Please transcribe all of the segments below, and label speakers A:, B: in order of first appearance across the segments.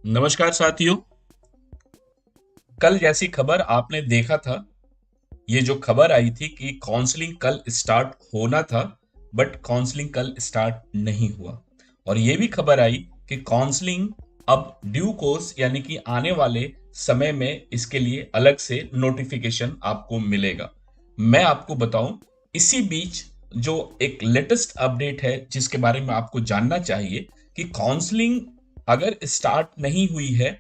A: नमस्कार साथियों। कल जैसी खबर आपने देखा था, ये जो खबर आई थी कि काउंसलिंग कल स्टार्ट होना था, बट काउंसलिंग कल स्टार्ट नहीं हुआ। और ये भी खबर आई कि काउंसलिंग अब ड्यू कोर्स यानी कि आने वाले समय में इसके लिए अलग से नोटिफिकेशन आपको मिलेगा। मैं आपको बताऊं, इसी बीच जो एक लेटेस्ट अपडेट है जिसके बारे में आपको जानना चाहिए कि काउंसलिंग अगर स्टार्ट नहीं हुई है,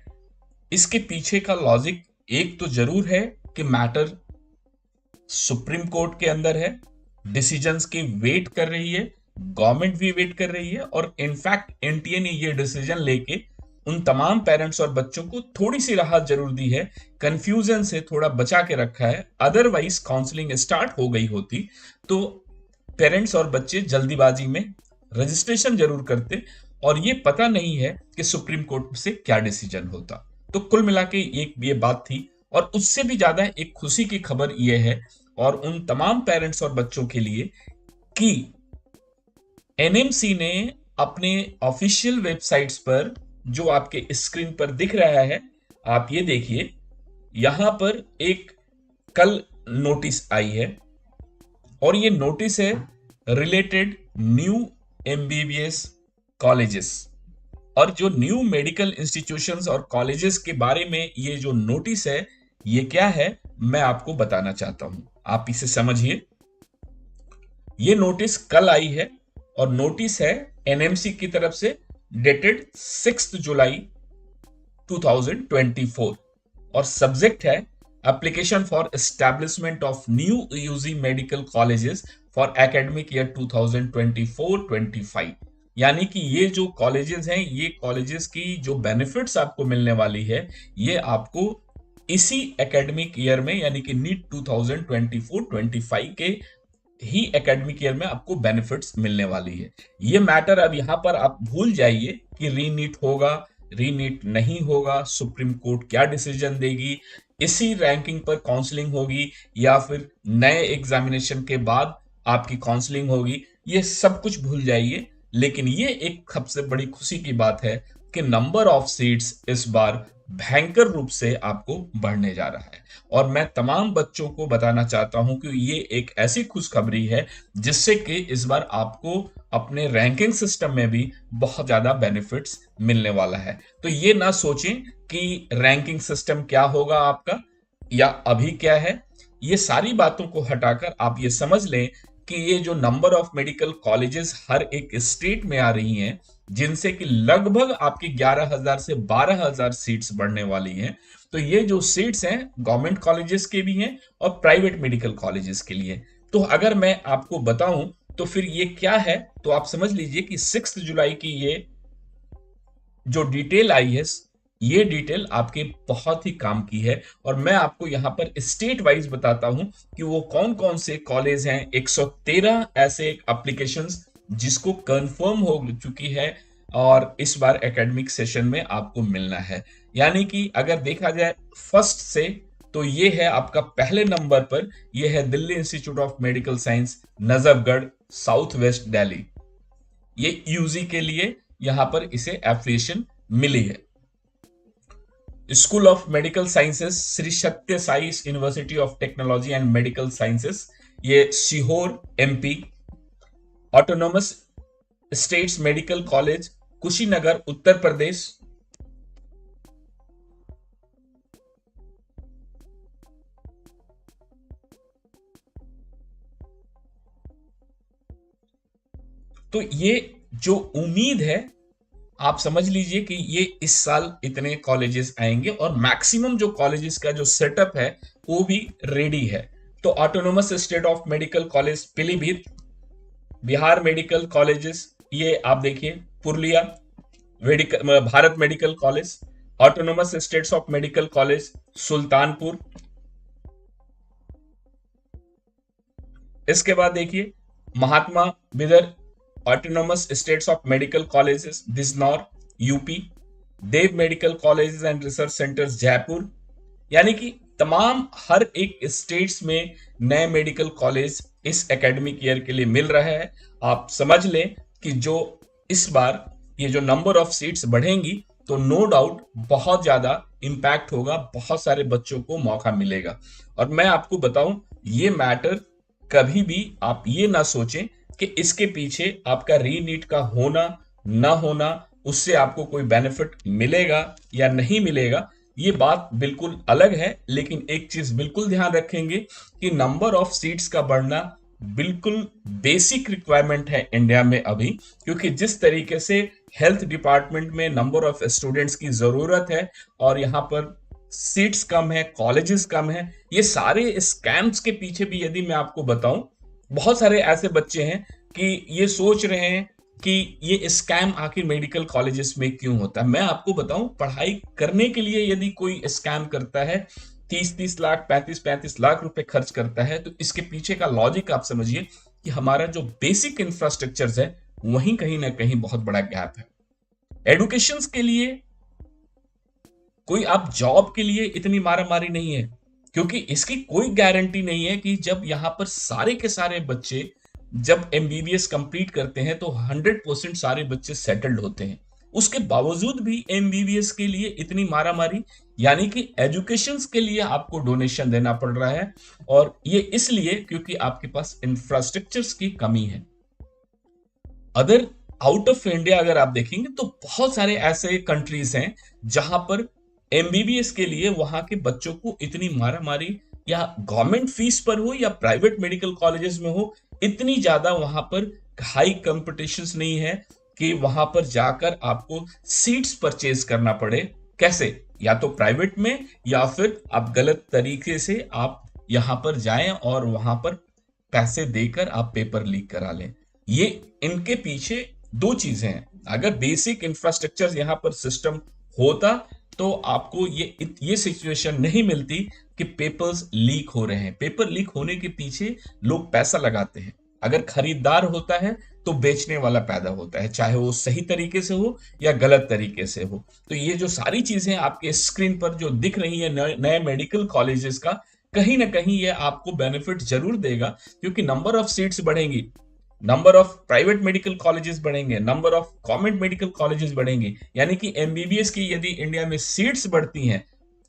A: इसके पीछे का लॉजिक एक तो जरूर है कि मैटर सुप्रीम कोर्ट के अंदर है, डिसीजंस की वेट कर रही है, गवर्नमेंट भी वेट कर रही है, और इनफैक्ट एनटीए ने ये डिसीजन लेके उन तमाम पेरेंट्स और बच्चों को थोड़ी सी राहत जरूर दी है, कंफ्यूजन से थोड़ा बचा के रखा है। अदरवाइज काउंसलिंग स्टार्ट हो गई होती तो पेरेंट्स और बच्चे जल्दीबाजी में रजिस्ट्रेशन जरूर करते और ये पता नहीं है कि सुप्रीम कोर्ट से क्या डिसीजन होता। तो कुल मिला के एक ये बात थी, और उससे भी ज्यादा एक खुशी की खबर ये है और उन तमाम पेरेंट्स और बच्चों के लिए कि एनएमसी ने अपने ऑफिशियल वेबसाइट्स पर, जो आपके स्क्रीन पर दिख रहा है, आप ये देखिए, यहां पर एक कल नोटिस आई है और ये नोटिस है रिलेटेड न्यू एमबीबीएस कॉलेजेस। और जो न्यू मेडिकल इंस्टीट्यूशंस और कॉलेजेस के बारे में ये जो नोटिस है, ये क्या है मैं आपको बताना चाहता हूं, आप इसे समझिए। ये नोटिस कल आई है और नोटिस है एनएमसी की तरफ से, डेटेड 6 जुलाई 2024, और सब्जेक्ट है application for establishment of new UG medical colleges for academic year 2024-25। यानी कि ये जो कॉलेजेस हैं, ये कॉलेजेस की जो बेनिफिट्स आपको मिलने वाली है, ये आपको इसी एकेडमिक ईयर में यानी कि नीट 2024-25 के ही एकेडमिक ईयर में आपको बेनिफिट्स मिलने वाली है। ये मैटर अब यहां पर आप भूल जाइए कि रीनीट होगा, रीनीट नहीं होगा, सुप्रीम कोर्ट क्या डिसीजन देगी, इसी रैंकिंग पर काउंसलिंग होगी या फिर नए एग्जामिनेशन के बाद आपकी काउंसलिंग होगी, ये सब कुछ भूल जाइए। लेकिन ये एक सबसे बड़ी खुशी की बात है कि नंबर ऑफ सीट्स इस बार भयंकर रूप से आपको बढ़ने जा रहा है। और मैं तमाम बच्चों को बताना चाहता हूं कि ये एक ऐसी खुशखबरी है जिससे कि इस बार आपको अपने रैंकिंग सिस्टम में भी बहुत ज्यादा बेनिफिट्स मिलने वाला है। तो ये ना सोचें कि रैंकिंग सिस्टम क्या होगा आपका या अभी क्या है, ये सारी बातों को हटाकर आप ये समझ लें कि ये जो नंबर ऑफ मेडिकल कॉलेजेस हर एक स्टेट में आ रही हैं, जिनसे कि लगभग आपकी 11,000 से 12,000 सीट्स बढ़ने वाली हैं। तो ये जो सीट्स हैं गवर्नमेंट कॉलेजेस के भी हैं और प्राइवेट मेडिकल कॉलेजेस के लिए। तो अगर मैं आपको बताऊं तो फिर ये क्या है, तो आप समझ लीजिए कि 6 जुलाई की ये जो डिटेल आई है, ये डिटेल आपके बहुत ही काम की है। और मैं आपको यहां पर स्टेट वाइज बताता हूं कि वो कौन कौन से कॉलेज हैं। 113 ऐसे एप्लीकेशंस जिसको कंफर्म हो चुकी है और इस बार एकेडमिक सेशन में आपको मिलना है। यानी कि अगर देखा जाए फर्स्ट से, तो ये है आपका पहले नंबर पर, ये है Delhi institute of medical science, Najafgarh, south west Delhi. ये यूजी के लिए यहां पर इसे एफिलिएशन मिली है। School of medical sciences, Shri Satya Sai university of technology and medical sciences, ये Sehore MP. Autonomous states medical college, Kushinagar Uttar Pradesh. तो ये जो उम्मीद है, आप समझ लीजिए कि ये इस साल इतने कॉलेजेस आएंगे और मैक्सिमम जो कॉलेजेस का जो सेटअप है वो भी रेडी है। तो autonomous state of medical college Pilibhit, Bihar medical colleges, ये आप देखिए Purulia, medical Bharat medical college, autonomous states of medical college Sultanpur. इसके बाद देखिए Mahatma Bidar autonomous states of medical colleges Bijnor UP, Dev medical colleges and research centres Jaipur. यानी कि तमाम हर एक स्टेट्स में नए मेडिकल कॉलेज इस एकेडमिक ईयर के लिए मिल रहा है। आप समझ लें कि जो इस बार ये जो नंबर ऑफ सीट्स बढ़ेंगी, तो नो डाउट बहुत ज्यादा इम्पैक्ट होगा, बहुत सारे बच्चों को मौका मिलेगा। और मैं आपको बताऊं, ये मैटर कभी भी आप ये ना सोचें कि इसके पीछे आपका रीनीट का होना ना होना उससे आपको कोई बेनिफिट मिलेगा या नहीं मिलेगा, ये बात बिल्कुल अलग है। लेकिन एक चीज बिल्कुल ध्यान रखेंगे कि नंबर ऑफ सीट्स का बढ़ना बिल्कुल बेसिक रिक्वायरमेंट है इंडिया में अभी, क्योंकि जिस तरीके से हेल्थ डिपार्टमेंट में नंबर ऑफ स्टूडेंट्स की जरूरत है और यहाँ पर सीट्स कम है, कॉलेजेस कम है, ये सारे स्कैम्स के पीछे भी यदि मैं आपको बताऊं, बहुत सारे ऐसे बच्चे हैं कि ये सोच रहे हैं कि ये स्कैम आखिर मेडिकल कॉलेजेस में क्यों होता है। मैं आपको बताऊं, पढ़ाई करने के लिए यदि कोई स्कैम करता है, 30-30 लाख, 35-35 लाख रुपए खर्च करता है, तो इसके पीछे का लॉजिक आप समझिए कि हमारा जो बेसिक इंफ्रास्ट्रक्चर है वहीं कहीं ना कहीं बहुत बड़ा गैप है। एडुकेशन के लिए कोई आप जॉब के लिए इतनी मारामारी नहीं है, क्योंकि इसकी कोई गारंटी नहीं है कि जब यहां पर सारे के सारे बच्चे जब एमबीबीएस कंप्लीट करते हैं तो 100% सारे बच्चे सेटल्ड होते हैं। उसके बावजूद भी एमबीबीएस के लिए इतनी मारामारी, यानी कि एजुकेशन के लिए आपको डोनेशन देना पड़ रहा है, और ये इसलिए क्योंकि आपके पास इंफ्रास्ट्रक्चर्स की कमी है। अदर आउट ऑफ इंडिया अगर आप देखेंगे तो बहुत सारे ऐसे कंट्रीज हैं जहां पर एमबीबीएस के लिए वहां के बच्चों को इतनी मारामारी, या गवर्नमेंट फीस पर हो या प्राइवेट मेडिकल कॉलेजेस में हो, इतनी ज्यादा वहां पर हाई कंपटीशंस नहीं है कि वहां पर जाकर आपको सीट्स परचेज करना पड़े। कैसे? या तो प्राइवेट में, या फिर आप गलत तरीके से आप यहां पर जाएं और वहां पर पैसे देकर आप पेपर लीक करा लें। ये इनके पीछे दो चीजें हैं। अगर बेसिक इंफ्रास्ट्रक्चर यहां पर सिस्टम होता तो आपको ये सिचुएशन नहीं मिलती कि पेपर्स लीक हो रहे हैं। पेपर लीक होने के पीछे लोग पैसा लगाते हैं। अगर खरीदार होता है तो बेचने वाला पैदा होता है, चाहे वो सही तरीके से हो या गलत तरीके से हो। तो ये जो सारी चीजें आपके स्क्रीन पर जो दिख रही है नए मेडिकल कॉलेजेस का, कहीं ना कहीं ये आपको बेनिफिट जरूर देगा, क्योंकि नंबर ऑफ सीट्स बढ़ेंगी, number of private medical colleges बढ़ेंगे, number of government medical colleges बढ़ेंगे, यानी कि एमबीबीएस की यदि इंडिया में सीट्स बढ़ती हैं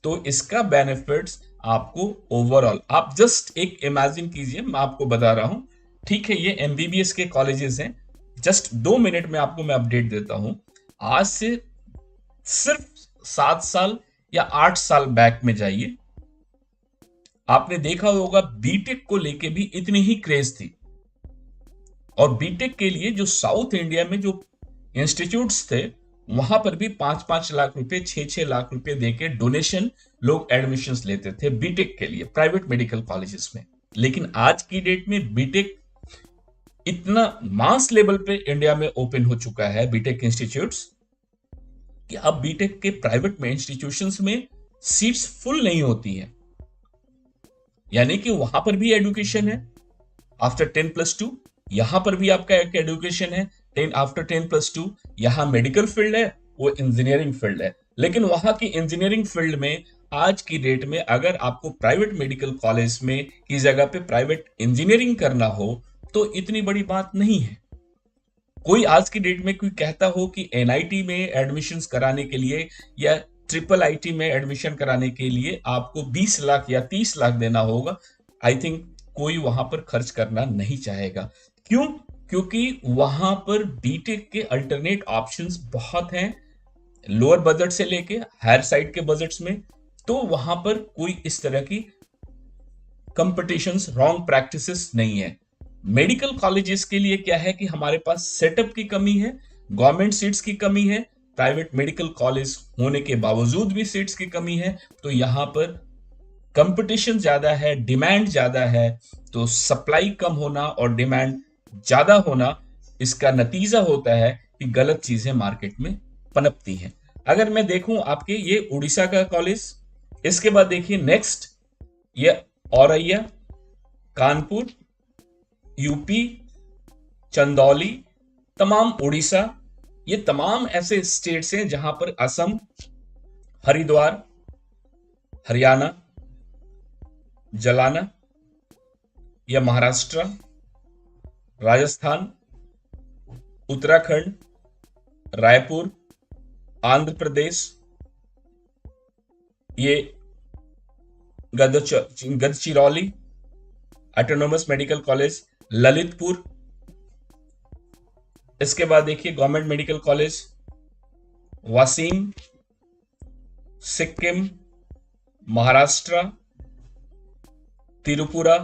A: तो इसका बेनिफिट्स आपको ओवरऑल, आप जस्ट एक इमेजिन कीजिए, मैं आपको बता रहा हूं, ठीक है, ये एमबीबीएस के कॉलेजेस हैं। जस्ट 2 मिनट में आपको मैं अपडेट देता हूं। आज से सिर्फ 7 साल या 8 साल बैक में जाइए, आपने देखा होगा बीटेक को लेके भी इतनी ही क्रेज थी, और बीटेक के लिए जो साउथ इंडिया में जो इंस्टीट्यूट्स थे वहां पर भी 5-5 लाख रुपए, 6-6 लाख रुपए देके डोनेशन लोग एडमिशंस लेते थे बीटेक के लिए प्राइवेट मेडिकल कॉलेजेस में। लेकिन आज की डेट में बीटेक इतना मास लेवल पे इंडिया में ओपन हो चुका है, बीटेक इंस्टीट्यूट्स, कि अब बीटेक के प्राइवेट में इंस्टीट्यूशंस में सीट्स फुल नहीं होती हैं। यानी कि वहां पर भी एजुकेशन है आफ्टर 10+2, यहां पर भी आपका एक एजुकेशन है 10 आफ्टर 10+2, यहां मेडिकल फील्ड है, वो इंजीनियरिंग फील्ड है। लेकिन वहां की इंजीनियरिंग फील्ड में आज की डेट में अगर आपको प्राइवेट मेडिकल कॉलेज में की जगह पे प्राइवेट इंजीनियरिंग करना हो तो इतनी बड़ी बात नहीं है। कोई आज की डेट में कोई कहता हो कि एनआईटी में एडमिशंस कराने के लिए या ट्रिपल आईटी में एडमिशन कराने के लिए आपको 20 लाख या 30 लाख देना होगा, आई थिंक कोई वहां पर खर्च करना नहीं चाहेगा। क्यों? क्योंकि वहां पर बीटेक के अल्टरनेट ऑप्शंस बहुत हैं, लोअर बजट से लेके हायर साइड के बजट्स में। तो वहां पर कोई इस तरह की कंपटीशंस, रॉन्ग प्रैक्टिसेस नहीं है। मेडिकल कॉलेजेस के लिए क्या है कि हमारे पास सेटअप की कमी है, गवर्नमेंट सीट्स की कमी है, प्राइवेट मेडिकल कॉलेज होने के बावजूद भी सीट्स की कमी है। तो यहां पर कंपटीशन ज्यादा है, डिमांड ज्यादा है, तो सप्लाई कम होना और डिमांड ज्यादा होना, इसका नतीजा होता है कि गलत चीजें मार्केट में पनपती हैं। अगर मैं देखूं आपके ये उड़ीसा का कॉलेज, इसके बाद देखिए नेक्स्ट ये औरैया, कानपुर, यूपी, चंदौली, तमाम उड़ीसा, ये तमाम ऐसे स्टेट्स हैं जहां पर असम, हरिद्वार, हरियाणा, जलाना, या महाराष्ट्र, राजस्थान, उत्तराखंड, रायपुर, आंध्र प्रदेश, ये Gadchiroli autonomous medical college, Lalitpur. इसके बाद देखिए government medical college Washim, Sikkim, Maharashtra, Tripura,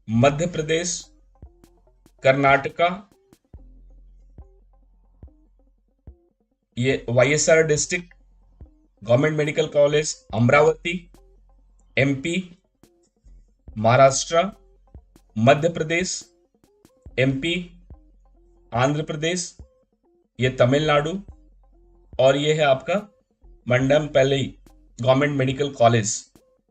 A: Madhya Pradesh, Karnataka, ये YSR district government medical college Amaravati, MP, Maharashtra, Madhya Pradesh, MP, Andhra Pradesh, ये तमिलनाडु, और ये है आपका मंडमपल्ली गवर्नमेंट मेडिकल कॉलेज।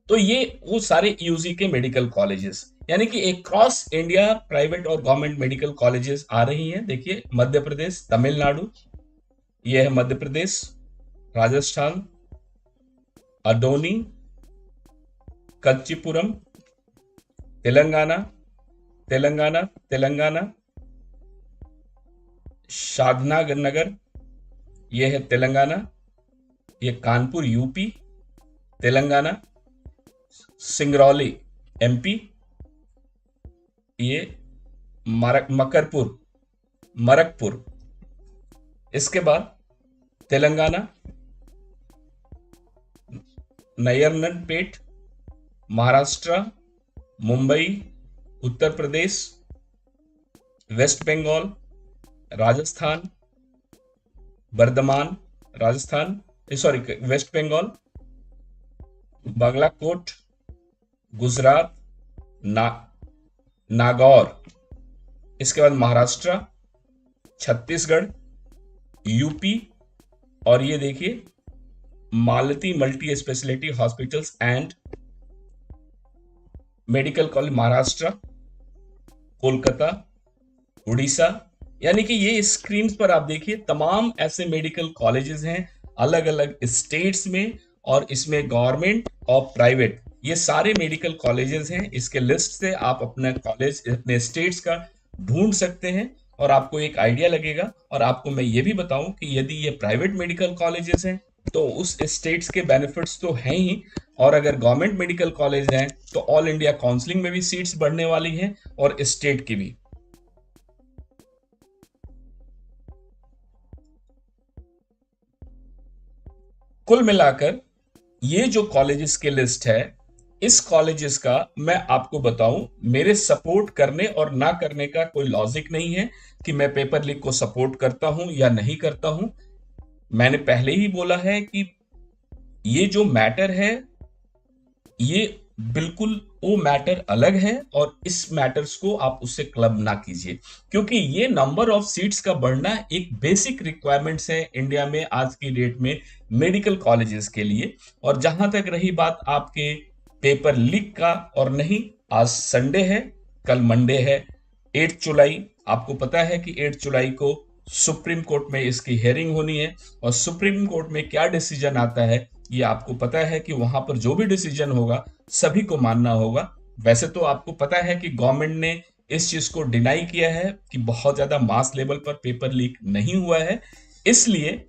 A: तो ये वो सारे यूजी के मेडिकल कॉलेजेस, यानी कि एक क्रॉस इंडिया प्राइवेट और गवर्नमेंट मेडिकल कॉलेजेस आ रही हैं। देखिए मध्य प्रदेश, तमिलनाडु, ये है मध्य प्रदेश, राजस्थान, अडोनी, कंचीपुरम, तेलंगाना, तेलंगाना, शादनगर, ये है तेलंगाना, ये कानपुर यूपी, तेलंगाना, सिंगरौली एमपी, ये मरकपुर, इसके बाद तेलंगाना, नयरनपेट, महाराष्ट्र, मुंबई, उत्तर प्रदेश, वेस्ट बंगाल, राजस्थान, बर्धमान, राजस्थान, सॉरी वेस्ट बंगाल, बागलाकोट, गुजरात, नागौर, इसके बाद महाराष्ट्र, छत्तीसगढ़, यूपी, और ये देखिए Malti multi speciality hospitals and medical college Maharashtra, Kolkata, Orissa. यानी कि ये स्क्रीन पर आप देखिए तमाम ऐसे मेडिकल कॉलेजेस हैं अलग अलग स्टेट्स में, और इसमें गवर्नमेंट और प्राइवेट ये सारे मेडिकल कॉलेजेस हैं। इसके लिस्ट से आप अपना कॉलेज अपने स्टेट्स का ढूंढ सकते हैं और आपको एक आइडिया लगेगा। और आपको मैं ये भी बताऊं कि यदि ये प्राइवेट मेडिकल कॉलेजेस हैं तो उस स्टेट्स के बेनिफिट्स तो हैं ही, और अगर गवर्नमेंट मेडिकल कॉलेज हैं तो ऑल इंडिया काउंसलिंग में भी सीट्स बढ़ने वाली हैं और स्टेट की भी। कुल मिलाकर ये जो कॉलेजेस के लिस्ट है, इस कॉलेजेस का मैं आपको बताऊं, मेरे सपोर्ट करने और ना करने का कोई लॉजिक नहीं है कि मैं पेपर लीक को सपोर्ट करता हूं या नहीं करता हूं। मैंने पहले ही बोला है कि ये जो मैटर है ये बिल्कुल वो मैटर अलग है, और इस मैटर्स को आप उससे क्लब ना कीजिए, क्योंकि ये नंबर ऑफ सीट्स का बढ़ना एक बेसिक रिक्वायरमेंट्स है इंडिया में आज की डेट में मेडिकल कॉलेजेस के लिए। और जहां तक रही बात आपके पेपर लीक का, और नहीं, आज संडे है, कल मंडे है, 8 जुलाई, आपको पता है कि 8 जुलाई को सुप्रीम कोर्ट में इसकी हियरिंग होनी है, और सुप्रीम कोर्ट में क्या डिसीजन आता है ये आपको पता है कि वहां पर जो भी डिसीजन होगा सभी को मानना होगा। वैसे तो आपको पता है कि गवर्नमेंट ने इस चीज को डिनाई किया है कि बहुत ज्यादा मास लेवल पर पेपर लीक नहीं हुआ है, इसलिए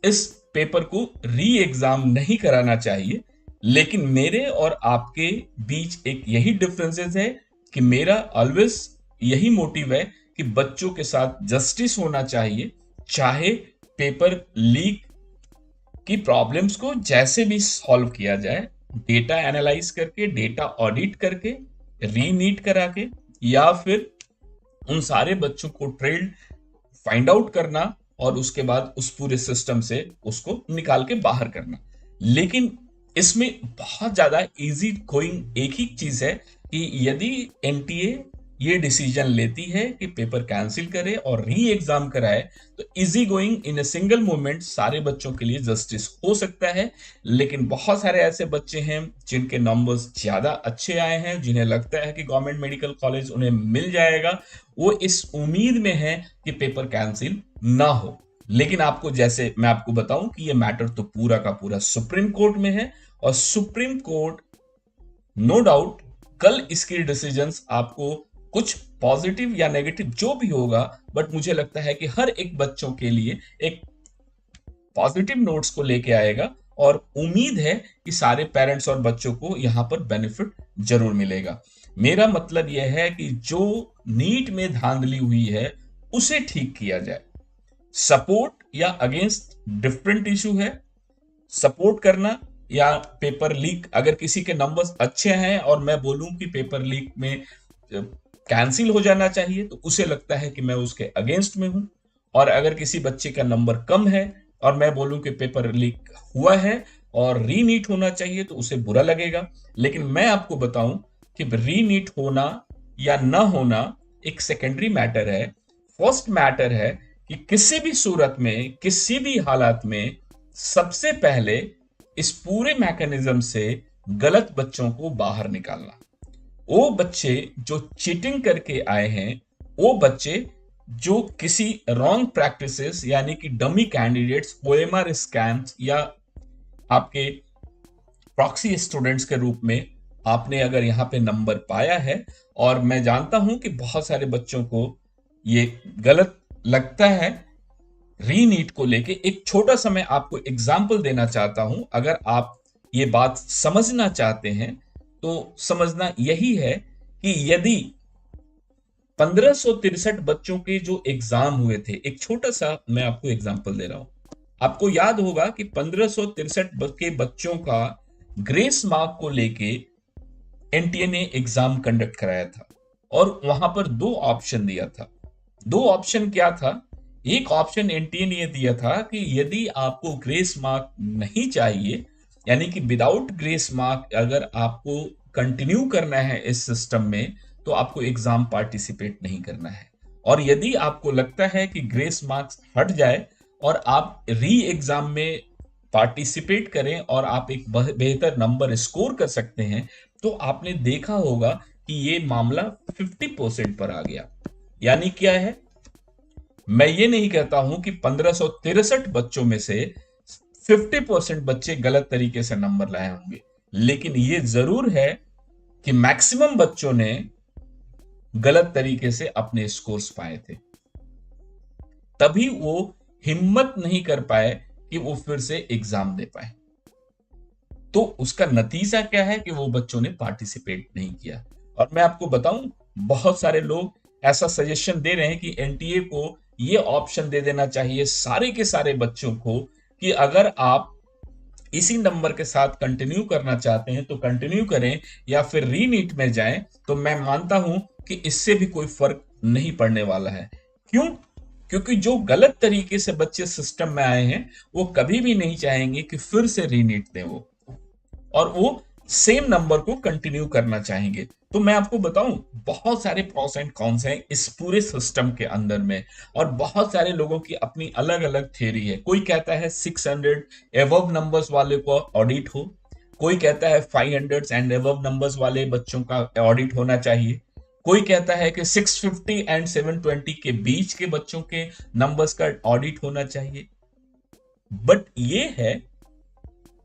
A: इस पेपर को री एग्जाम नहीं कराना चाहिए। लेकिन मेरे और आपके बीच एक यही डिफरेंसेस है कि मेरा ऑलवेज यही मोटिव है कि बच्चों के साथ जस्टिस होना चाहिए, चाहे पेपर लीक की प्रॉब्लम्स को जैसे भी सॉल्व किया जाए, डेटा एनालाइज करके, डेटा ऑडिट करके, रीनीट करा के, या फिर उन सारे बच्चों को ट्रेल्ड फाइंड आउट करना और उसके बाद उस पूरे सिस्टम से उसको निकाल के बाहर करना। लेकिन इसमें बहुत ज्यादा इजी गोइंग एक ही चीज है कि यदि एनटीए ये डिसीजन लेती है कि पेपर कैंसिल करे और री एग्जाम कराए, तो easy going in a single moment सारे बच्चों के लिए जस्टिस हो सकता है। लेकिन बहुत सारे ऐसे बच्चे हैं जिनके नंबर्स ज्यादा अच्छे आए हैं, जिन्हें लगता है कि गवर्नमेंट मेडिकल कॉलेज उन्हें मिल जाएगा, वो इस उम्मीद में है कि पेपर कैंसिल ना हो। लेकिन आपको, जैसे मैं आपको बताऊं कि ये मैटर तो पूरा का पूरा सुप्रीम कोर्ट में है, और सुप्रीम कोर्ट नो डाउट कल इसके डिसीजंस आपको कुछ पॉजिटिव या नेगेटिव जो भी होगा, बट मुझे लगता है कि हर एक बच्चों के लिए एक पॉजिटिव नोट्स को लेके आएगा और उम्मीद है कि सारे पेरेंट्स और बच्चों को यहां पर बेनिफिट जरूर मिलेगा। मेरा मतलब यह है कि जो नीट में धांधली हुई है उसे ठीक किया जाए। सपोर्ट या अगेंस्ट डिफरेंट इशू है। सपोर्ट करना या पेपर लीक, अगर किसी के नंबर्स अच्छे हैं और मैं बोलूं कि पेपर लीक में कैंसिल हो जाना चाहिए तो उसे लगता है कि मैं उसके अगेंस्ट में हूं। और अगर किसी बच्चे का नंबर कम है और मैं बोलूं कि पेपर लीक हुआ है और रीनीट होना चाहिए तो उसे बुरा लगेगा। लेकिन मैं आपको बताऊं कि रीनीट होना या ना होना एक सेकेंडरी मैटर है। फर्स्ट मैटर है कि किसी भी सूरत में, किसी भी हालात में सबसे पहले इस पूरे मैकेनिज्म से गलत बच्चों को बाहर निकालना। वो बच्चे जो चीटिंग करके आए हैं, वो बच्चे जो किसी रॉन्ग प्रैक्टिसेस यानी कि डमी कैंडिडेट्स, ओएमआर स्कैम्स या आपके प्रॉक्सी स्टूडेंट्स के रूप में आपने अगर यहां पे नंबर पाया है, और मैं जानता हूं कि बहुत सारे बच्चों को ये गलत लगता है रीनीट को लेके। एक छोटा सा मैं आपको एग्जाम्पल देना चाहता हूं। अगर आप ये बात समझना चाहते हैं तो समझना यही है कि यदि 1563 बच्चों के जो एग्जाम हुए थे, एक छोटा सा मैं आपको एग्जांपल दे रहा हूं। आपको याद होगा कि 1563 के बच्चों का ग्रेस मार्क को लेके एनटीए ने एग्जाम कंडक्ट कराया था और वहां पर दो ऑप्शन दिया था। दो ऑप्शन क्या था? एक ऑप्शन एनटीए ने दिया था कि यदि आपको ग्रेस मार्क नहीं चाहिए, यानी कि विदाउट ग्रेस मार्क अगर आपको कंटिन्यू करना है इस सिस्टम में, तो आपको एग्जाम पार्टिसिपेट नहीं करना है। और यदि आपको लगता है कि ग्रेस मार्क्स हट जाए और आप री एग्जाम में पार्टिसिपेट करें और आप एक बेहतर नंबर स्कोर कर सकते हैं, तो आपने देखा होगा कि ये मामला 50% पर आ गया। यानी क्या है? मैं ये नहीं कहता हूं कि 1563 बच्चों में से 50% बच्चे गलत तरीके से नंबर लाए होंगे, लेकिन ये जरूर है कि मैक्सिमम बच्चों ने गलत तरीके से अपने स्कोर्स पाए थे। तभी वो हिम्मत नहीं कर पाए कि वो फिर से एग्जाम दे पाए। तो उसका नतीजा क्या है कि वो बच्चों ने पार्टिसिपेट नहीं किया। और मैं आपको बताऊं, बहुत सारे लोग ऐसा सजेशन दे रहे हैं कि एनटीए को ये ऑप्शन दे देना चाहिए सारे के सारे बच्चों को कि अगर आप इसी नंबर के साथ कंटिन्यू करना चाहते हैं तो कंटिन्यू करें या फिर रीनीट में जाएं। तो मैं मानता हूं कि इससे भी कोई फर्क नहीं पड़ने वाला है। क्यों? क्योंकि जो गलत तरीके से बच्चे सिस्टम में आए हैं वो कभी भी नहीं चाहेंगे कि फिर से रीनीट दें वो, और वो सेम नंबर को कंटिन्यू करना चाहेंगे। तो मैं आपको बताऊं, बहुत सारे प्रोस एंड कॉन्स हैं इस पूरे सिस्टम के अंदर में, और बहुत सारे लोगों की अपनी अलग अलग थ्योरी है। कोई कहता है 600 एबव नंबर्स वाले को ऑडिट हो, कोई कहता है 500 एंड एबव नंबर्स वाले बच्चों का ऑडिट होना चाहिए, कोई कहता है कि 650 एंड 720 के बीच के बच्चों के नंबर्स का ऑडिट होना चाहिए। बट ये है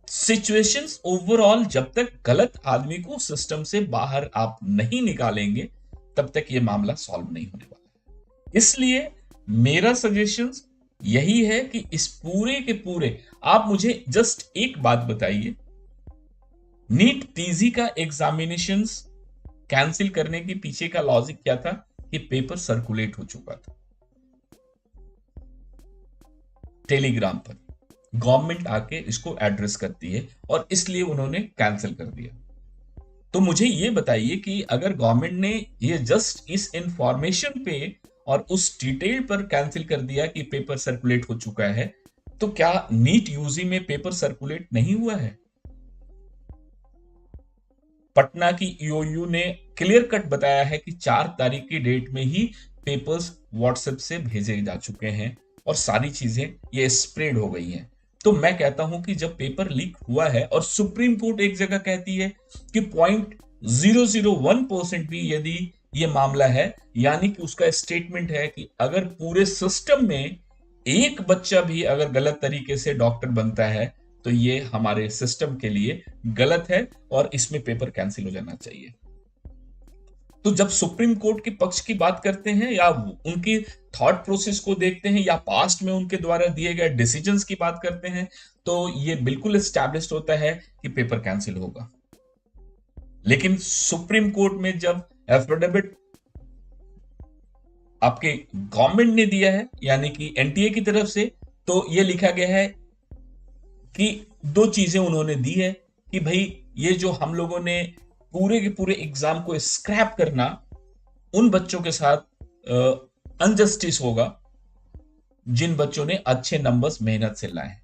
A: सिचुएशंस ओवरऑल, जब तक गलत आदमी को सिस्टम से बाहर आप नहीं निकालेंगे तब तक ये मामला सॉल्व नहीं होने वाला। इसलिए मेरा सजेशंस यही है कि इस पूरे के पूरे, आप मुझे जस्ट एक बात बताइए, नीट पीजी का एग्जामिनेशंस कैंसिल करने के पीछे का लॉजिक क्या था? कि पेपर सर्कुलेट हो चुका था टेलीग्राम पर, गवर्नमेंट आके इसको एड्रेस करती है और इसलिए उन्होंने कैंसिल कर दिया। तो मुझे ये बताइए कि अगर गवर्नमेंट ने ये जस्ट इस इंफॉर्मेशन पे और उस डिटेल पर कैंसिल कर दिया कि पेपर सर्कुलेट हो चुका है, तो क्या नीट यूजी में पेपर सर्कुलेट नहीं हुआ है? पटना की ईओयू ने क्लियर कट बताया है कि 4 तारीख की डेट में ही पेपर्स व्हाट्सएप से भेजे जा चुके हैं और सारी चीजें ये स्प्रेड हो गई हैं। तो मैं कहता हूं कि जब पेपर लीक हुआ है और सुप्रीम कोर्ट एक जगह कहती है कि 0.001% भी यदि ये मामला है, यानी कि उसका स्टेटमेंट है कि अगर पूरे सिस्टम में एक बच्चा भी अगर गलत तरीके से डॉक्टर बनता है तो ये हमारे सिस्टम के लिए गलत है और इसमें पेपर कैंसिल हो जाना चाहिए। तो जब सुप्रीम कोर्ट के पक्ष की बात करते हैं या उनकी थॉट प्रोसेस को देखते हैं या पास्ट में उनके द्वारा दिए गए डिसीजंस की बात करते हैं, तो ये बिल्कुल एस्टैब्लिश्ड होता है कि पेपर कैंसिल होगा। लेकिन सुप्रीम कोर्ट में जब एफिडेविट आपके गवर्नमेंट ने दिया है, यानी कि एनटीए की तरफ से, तो ये लिखा गया है कि दो चीजें उन्होंने दी है कि भाई ये जो हम लोगों ने पूरे के पूरे एग्जाम को स्क्रैप करना, उन बच्चों के साथ अनजस्टिस होगा जिन बच्चों ने अच्छे नंबर्स मेहनत से लाए।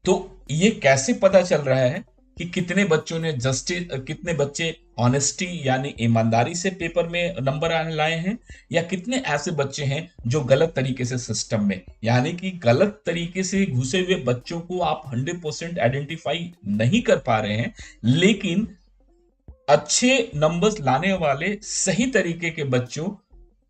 A: तो ये कैसे पता चल रहा है कि कितने बच्चों ने जस्टिस, कितने बच्चे ऑनेस्टी यानी ईमानदारी से पेपर में नंबर लाए हैं, या कितने ऐसे बच्चे हैं जो गलत तरीके से सिस्टम में, यानी कि गलत तरीके से घुसे हुए बच्चों को आप 100% आइडेंटिफाई नहीं कर पा रहे हैं, लेकिन अच्छे नंबर्स लाने वाले सही तरीके के बच्चों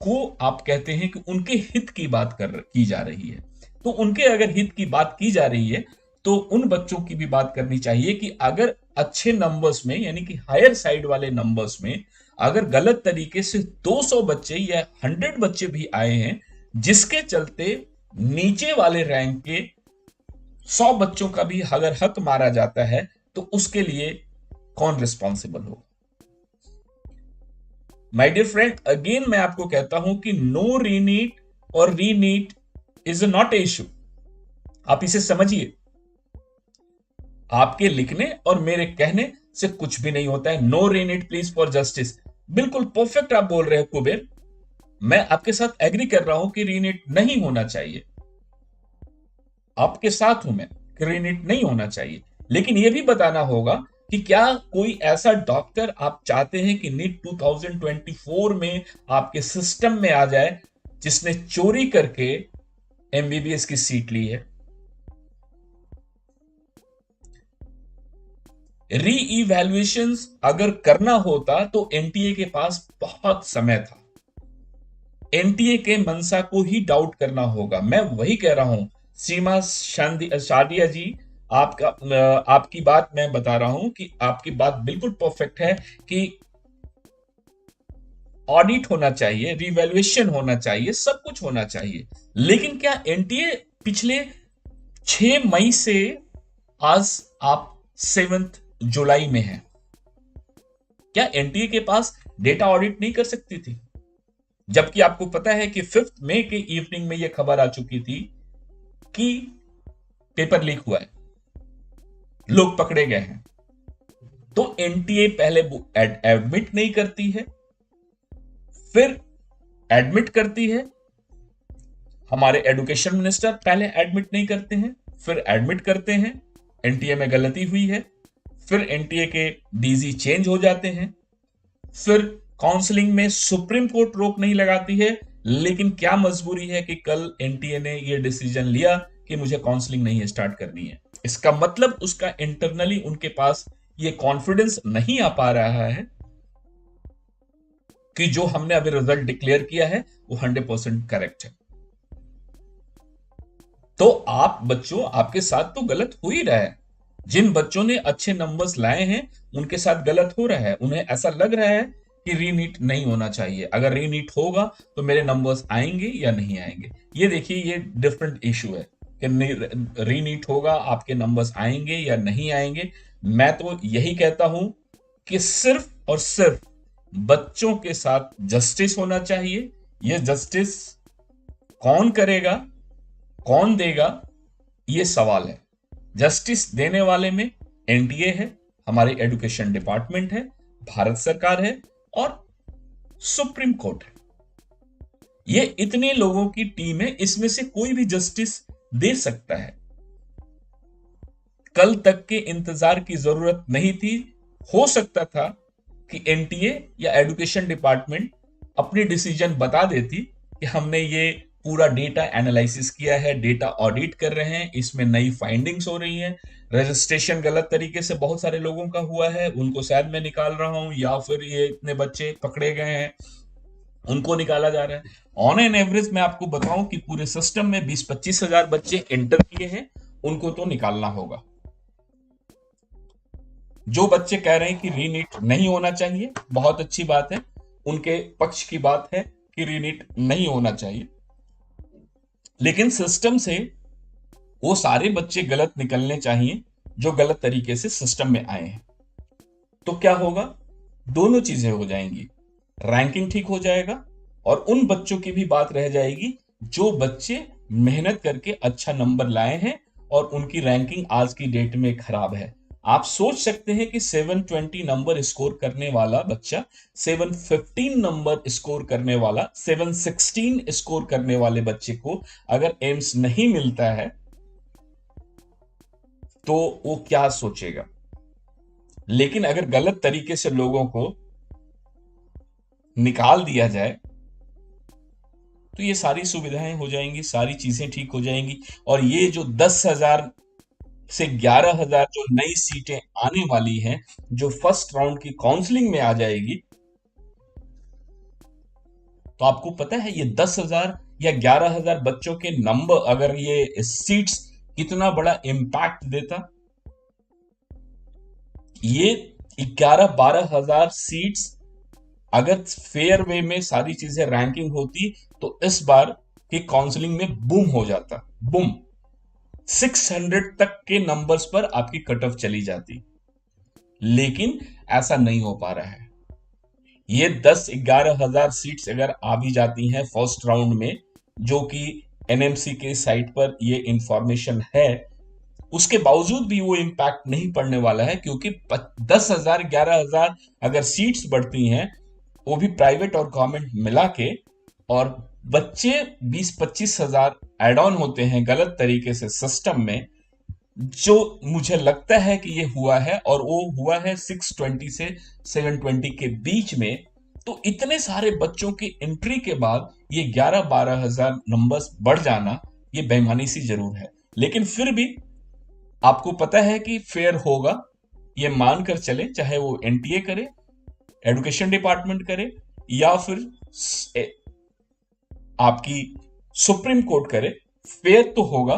A: को आप कहते हैं कि उनके हित की बात की जा रही है। तो उनके अगर हित की बात की जा रही है तो उन बच्चों की भी बात करनी चाहिए कि अगर अच्छे नंबर्स में, यानी कि हायर साइड वाले नंबर्स में, अगर गलत तरीके से 200 बच्चे या 100 बच्चे भी आए हैं, जिसके चलते नीचे वाले रैंक के 100 बच्चों का भी अगर हक मारा जाता है, तो उसके लिए कौन रिस्पॉन्सिबल हो? माय डियर फ्रेंड, अगेन मैं आपको कहता हूं कि नो रीनीट और रीनीट इज नॉट ए इशू। आप इसे समझिए, आपके लिखने और मेरे कहने से कुछ भी नहीं होता है। No reNEET please for justice, बिल्कुल परफेक्ट आप बोल रहे हो कुबेर, मैं आपके साथ एग्री कर रहा हूं कि रीनीट नहीं होना चाहिए, आपके साथ हूं मैं कि रीनीट नहीं होना चाहिए। लेकिन यह भी बताना होगा कि क्या कोई ऐसा डॉक्टर आप चाहते हैं कि नीट 2024 में आपके सिस्टम में आ जाए जिसने चोरी करके एमबीबीएस की सीट ली है? री इवैल्यूएशन अगर करना होता तो एनटीए के पास बहुत समय था। एनटीए के मंशा को ही डाउट करना होगा। मैं वही कह रहा हूं सीमा शादिया जी, आपकी बात मैं बता रहा हूं कि आपकी बात बिल्कुल परफेक्ट है कि ऑडिट होना चाहिए, रिवैल्यूएशन होना चाहिए, सब कुछ होना चाहिए। लेकिन क्या एनटीए पिछले 6 मई से आज आप 7 जुलाई में हैं, क्या एनटीए के पास डेटा ऑडिट नहीं कर सकती थी? जबकि आपको पता है कि 5 मई के इवनिंग में यह खबर आ चुकी थी कि पेपर लीक हुआ है, लोग पकड़े गए हैं। तो एनटीए पहले एडमिट नहीं करती है, फिर एडमिट करती है, हमारे एजुकेशन मिनिस्टर पहले एडमिट नहीं करते हैं, फिर एडमिट करते हैं एनटीए में गलती हुई है, फिर एनटीए के डीजी चेंज हो जाते हैं, फिर काउंसलिंग में सुप्रीम कोर्ट रोक नहीं लगाती है। लेकिन क्या मजबूरी है कि कल एनटीए ने यह डिसीजन लिया कि मुझे काउंसलिंग नहीं स्टार्ट करनी है? इसका मतलब उसका इंटरनली उनके पास ये कॉन्फिडेंस नहीं आ पा रहा है कि जो हमने अभी रिजल्ट डिक्लेयर किया है वो 100% करेक्ट है। तो आप बच्चों, आपके साथ तो गलत हो ही रहा है। जिन बच्चों ने अच्छे नंबर्स लाए हैं उनके साथ गलत हो रहा है। उन्हें ऐसा लग रहा है कि रीनीट नहीं होना चाहिए। अगर रीनीट होगा तो मेरे नंबर्स आएंगे या नहीं आएंगे। ये देखिए, ये डिफरेंट इशू है कि रीनीट होगा, आपके नंबर्स आएंगे या नहीं आएंगे। मैं तो यही कहता हूं कि सिर्फ और सिर्फ बच्चों के साथ जस्टिस होना चाहिए। यह जस्टिस कौन करेगा, कौन देगा, यह सवाल है। जस्टिस देने वाले में एनटीए है, हमारे एजुकेशन डिपार्टमेंट है, भारत सरकार है और सुप्रीम कोर्ट है। ये इतने लोगों की टीम है, इसमें से कोई भी जस्टिस दे सकता है। कल तक के इंतजार की जरूरत नहीं थी। हो सकता था कि एनटीए या एजुकेशन डिपार्टमेंट अपनी डिसीजन बता देती कि हमने ये पूरा डेटा एनालिसिस किया है, डेटा ऑडिट कर रहे हैं, इसमें नई फाइंडिंग्स हो रही हैं, रजिस्ट्रेशन गलत तरीके से बहुत सारे लोगों का हुआ है, उनको शायद मैं निकाल रहा हूं, या फिर ये इतने बच्चे पकड़े गए हैं उनको निकाला जा रहा है। ऑन एन एवरेज मैं आपको बताऊं कि पूरे सिस्टम में 20-25 हजार बच्चे एंटर किए हैं, उनको तो निकालना होगा। जो बच्चे कह रहे हैं कि रीनीट नहीं होना चाहिए, बहुत अच्छी बात है, उनके पक्ष की बात है, कि रीनीट नहीं होना चाहिए, लेकिन सिस्टम से वो सारे बच्चे गलत निकलने चाहिए जो गलत तरीके से सिस्टम में आए हैं। तो क्या होगा, दोनों चीजें हो जाएंगी, रैंकिंग ठीक हो जाएगा और उन बच्चों की भी बात रह जाएगी जो बच्चे मेहनत करके अच्छा नंबर लाए हैं और उनकी रैंकिंग आज की डेट में खराब है। आप सोच सकते हैं कि 720 नंबर स्कोर करने वाला बच्चा 715 नंबर स्कोर करने वाला 716 स्कोर करने वाले बच्चे को अगर एम्स नहीं मिलता है तो वो क्या सोचेगा। लेकिन अगर गलत तरीके से लोगों को निकाल दिया जाए तो ये सारी सुविधाएं हो जाएंगी, सारी चीजें ठीक हो जाएंगी। और ये जो 10,000 से 11,000 जो नई सीटें आने वाली हैं, जो फर्स्ट राउंड की काउंसलिंग में आ जाएगी, तो आपको पता है ये 10,000 या 11,000 बच्चों के नंबर, अगर ये सीट्स कितना बड़ा इंपैक्ट देता। ये 11-12,000 सीट्स अगर फेयर वे में सारी चीजें रैंकिंग होती तो इस बार की काउंसलिंग में बूम हो जाता, बूम 600 तक के नंबर्स पर आपकी कट ऑफ चली जाती। लेकिन ऐसा नहीं हो पा रहा है। ये 10-11,000 सीट्स अगर आ भी जाती हैं फर्स्ट राउंड में, जो कि एनएमसी के साइट पर ये इंफॉर्मेशन है, उसके बावजूद भी वो इंपैक्ट नहीं पड़ने वाला है, क्योंकि 10,000 11,000 अगर सीट्स बढ़ती हैं, वो भी प्राइवेट और गवर्नमेंट मिला के, और बच्चे 20-25,000 एड ऑन होते हैं गलत तरीके से सिस्टम में, जो मुझे लगता है कि ये हुआ है, और वो हुआ है 620 से 720 के बीच में। तो इतने सारे बच्चों की एंट्री के बाद ये 11-12,000 नंबर्स बढ़ जाना, ये बेईमानी सी जरूर है। लेकिन फिर भी आपको पता है कि फेयर होगा, ये मानकर चले, चाहे वो एनटीए करे, एजुकेशन डिपार्टमेंट करे, या फिर आपकी सुप्रीम कोर्ट करे, फेयर तो होगा,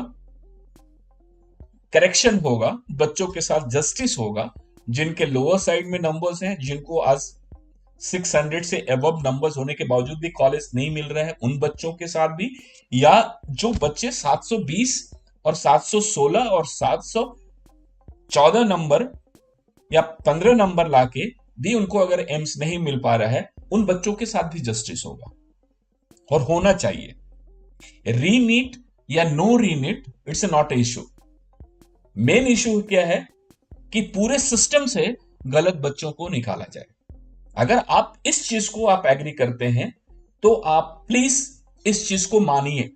A: करेक्शन होगा, बच्चों के साथ जस्टिस होगा। जिनके लोअर साइड में नंबर्स हैं, जिनको आज 600 से अबव नंबर्स होने के बावजूद भी कॉलेज नहीं मिल रहा है, उन बच्चों के साथ भी, या जो बच्चे 720 और 716 और 714 नंबर या 15 नंबर लाके भी उनको अगर एम्स नहीं मिल पा रहा है, उन बच्चों के साथ भी जस्टिस होगा और होना चाहिए। रीनीट या no reNEET, it's not a issue. Main issue क्या है कि पूरे सिस्टम से गलत बच्चों को निकाला जाए। अगर आप इस चीज को आप एग्री करते हैं तो आप प्लीज इस चीज को मानिए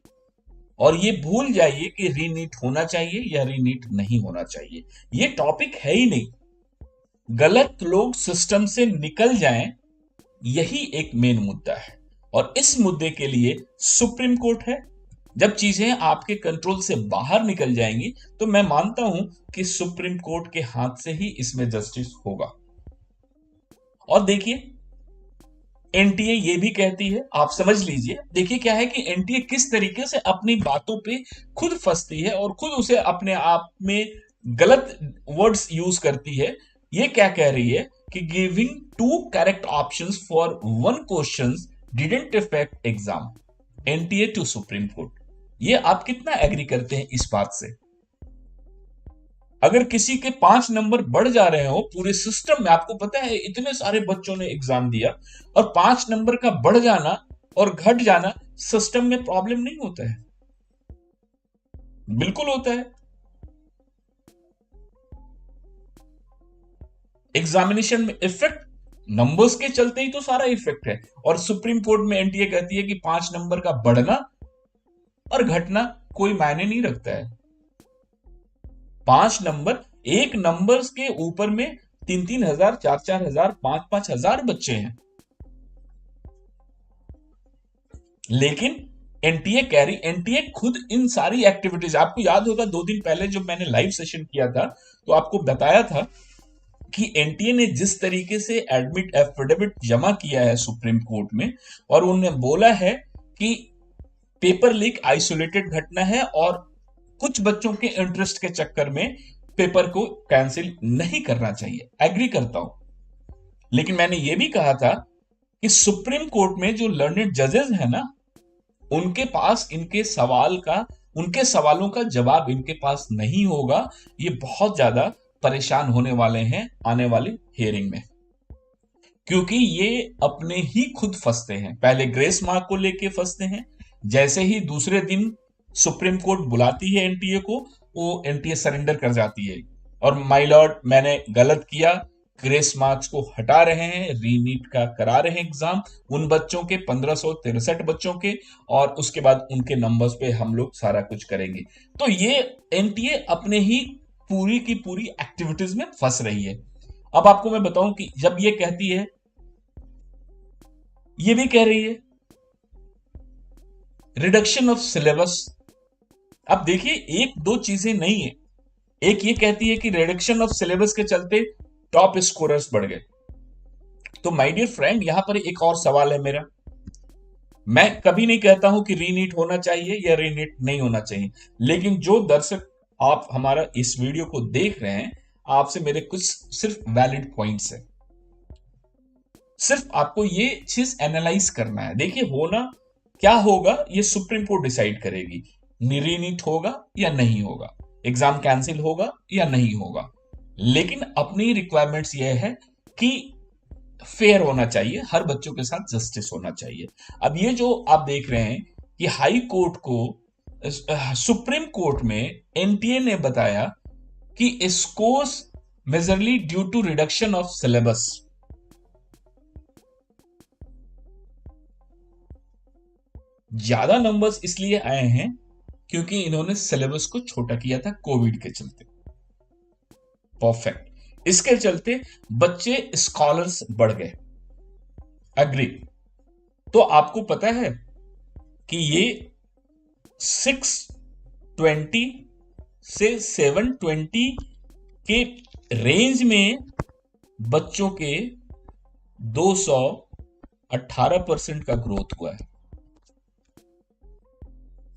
A: और ये भूल जाइए कि रीनीट होना चाहिए या रीनीट नहीं होना चाहिए। ये टॉपिक है ही नहीं। गलत लोग सिस्टम से निकल जाएं, यही एक मेन मुद्दा है। और इस मुद्दे के लिए सुप्रीम कोर्ट है। जब चीजें आपके कंट्रोल से बाहर निकल जाएंगी तो मैं मानता हूं कि सुप्रीम कोर्ट के हाथ से ही इसमें जस्टिस होगा। और देखिए, एनटीए ये भी कहती है, आप समझ लीजिए, देखिए क्या है कि एनटीए किस तरीके से अपनी बातों पे खुद फंसती है और खुद उसे अपने आप में गलत वर्ड्स यूज करती है। ये क्या कह रही है कि giving 2 correct options for 1 question didn't affect exam, NTA to Supreme Court. ये आप कितना एग्री करते हैं इस बात से? अगर किसी के 5 नंबर बढ़ जा रहे हो पूरे सिस्टम में, आपको पता है इतने सारे बच्चों ने एग्जाम दिया, और 5 नंबर का बढ़ जाना और घट जाना सिस्टम में प्रॉब्लम नहीं होता है? बिल्कुल होता है। एग्जामिनेशन में इफेक्ट नंबर्स के चलते ही तो सारा इफेक्ट है। और सुप्रीम कोर्ट में एनटीए कहती है कि 5 नंबर का बढ़ना और घटना कोई मायने नहीं रखता है। 5 नंबर, एक नंबर के ऊपर में 3-3 हजार, 4-4 हजार, 5-5 हजार बच्चे हैं। लेकिन एनटीए खुद इन सारी एक्टिविटीज, आपको याद होगा 2 दिन पहले जब मैंने लाइव सेशन किया था तो आपको बताया था कि एनटीए ने जिस तरीके से एडमिट एफिडेविट जमा किया है सुप्रीम कोर्ट में, और उन्होंने बोला है कि पेपर लीक आइसोलेटेड घटना है और कुछ बच्चों के इंटरेस्ट के चक्कर में पेपर को कैंसिल नहीं करना चाहिए, एग्री करता हूं। लेकिन मैंने यह भी कहा था कि सुप्रीम कोर्ट में जो लर्नेड जजेस है ना, उनके पास उनके सवालों का जवाब इनके पास नहीं होगा। ये बहुत ज्यादा परेशान होने वाले हैं आने वाली हियरिंग में, क्योंकि ये अपने ही खुद फंसते हैं। पहले ग्रेस मार्क को लेके फंसते हैं, जैसे ही दूसरे दिन सुप्रीम कोर्ट बुलाती है एनटीए को, वो एनटीए सरेंडर कर जाती है और माय लॉर्ड मैंने गलत किया, ग्रेस मार्क्स को हटा रहे हैं, रीनीट का करा रहे हैं एग्जाम उन बच्चों के 1563 बच्चों के, और उसके बाद उनके नंबर्स पे हम लोग सारा कुछ करेंगे। तो ये एनटीए अपने ही पूरी की पूरी एक्टिविटीज में फंस रही है। अब आपको मैं बताऊं कि जब ये कहती है, ये भी कह रही है रिडक्शन ऑफ सिलेबस। अब देखिए, एक दो चीजें नहीं है। एक ये कहती है कि रिडक्शन ऑफ सिलेबस के चलते टॉप स्कोरर्स बढ़ गए। तो माय डियर फ्रेंड, यहां पर एक और सवाल है मेरा। मैं कभी नहीं कहता हूं कि रीनीट होना चाहिए या रीनीट नहीं होना चाहिए, लेकिन जो दर्शक आप हमारा इस वीडियो को देख रहे हैं, आपसे मेरे कुछ सिर्फ वैलिड पॉइंट्स है। सिर्फ आपको ये चीज एनालाइज करना है। देखिए, होना क्या होगा ये सुप्रीम कोर्ट डिसाइड करेगी। रीनीट होगा या नहीं होगा, एग्जाम कैंसिल होगा या नहीं होगा, लेकिन अपनी रिक्वायरमेंट्स ये है कि फेयर होना चाहिए, हर बच्चों के साथ जस्टिस होना चाहिए। अब ये जो आप देख रहे हैं कि हाई कोर्ट को सुप्रीम कोर्ट में एनटीए ने बताया कि scores majorly due to reduction of syllabus. ज्यादा नंबर्स इसलिए आए हैं क्योंकि इन्होंने सिलेबस को छोटा किया था कोविड के चलते। परफेक्ट। इसके चलते बच्चे स्कॉलर्स बढ़ गए, अग्री। तो आपको पता है कि ये 620 से 720 के रेंज में बच्चों के 218% का ग्रोथ हुआ है।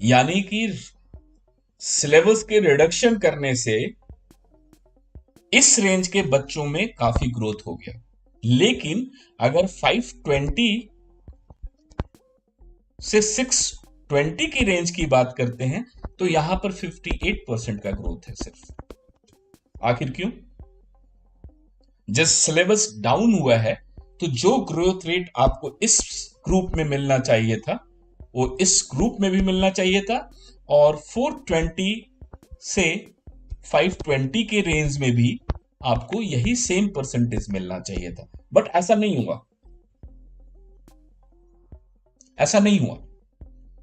A: यानी कि सिलेबस के रिडक्शन करने से इस रेंज के बच्चों में काफी ग्रोथ हो गया। लेकिन अगर 520 से 620 की रेंज की बात करते हैं तो यहां पर 58% का ग्रोथ है सिर्फ। आखिर क्यों? जब सिलेबस डाउन हुआ है तो जो ग्रोथ रेट आपको इस ग्रुप में मिलना चाहिए था वो इस ग्रुप में भी मिलना चाहिए था, और 420 से 520 के रेंज में भी आपको यही सेम परसेंटेज मिलना चाहिए था। बट ऐसा नहीं हुआ, ऐसा नहीं हुआ।